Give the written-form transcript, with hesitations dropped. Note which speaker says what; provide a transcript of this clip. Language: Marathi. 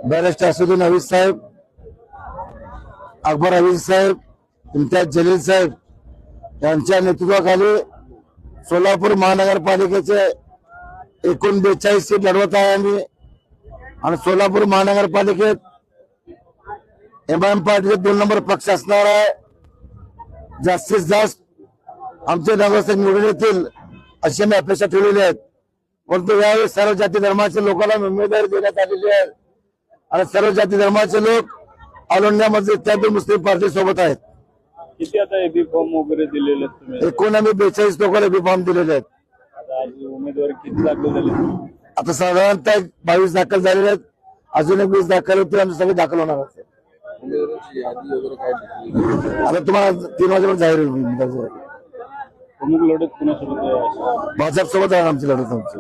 Speaker 1: बैरिस्टर असदुद्दीन अवीज साहेब, अकबर अवीज साहेब, इम्तियाज जलील साहेब यांच्या नेतृत्वाखाली सोलापूर महानगरपालिकेचे एकूण 42 सीट लढवत आहे आम्ही। आणि सोलापूर महानगरपालिकेत एमआयएम पार्टीचे 2 नंबर पक्ष असणार आहे। जास्तीत जास्त आमचे नगरसेवक निवडून येतील अशी आम्ही अपेक्षा ठेवलेली आहेत। परंतु यावेळी सर्व जाती धर्माच्या लोकांना उमेदवारी देण्यात आलेली आहे आणि सर्व जाती धर्माचे लोक अलोण्यामध्ये इत्यादी मुस्लिम पार्टी सोबत आहेत।
Speaker 2: किती आता एबी फॉर्म वगैरे दिलेले आहेत तुम्ही?
Speaker 1: एकूण आम्ही 42 लोकांना एबी फॉर्म दिलेले आहेत।
Speaker 2: आता आज उमेदवारी किती दाखल झाली?
Speaker 1: आता साधारणतः 22 दाखल झालेले आहेत, अजून 20 दाखल होतील, आमचे सगळे दाखल होणार आहेत। आता तुम्हाला 3 वाजेपर्यंत जाहीर होईल।
Speaker 2: प्रमुख लढत कुणासोबत आहे?
Speaker 1: भाजप सोबत आहे आमची लढत आमची।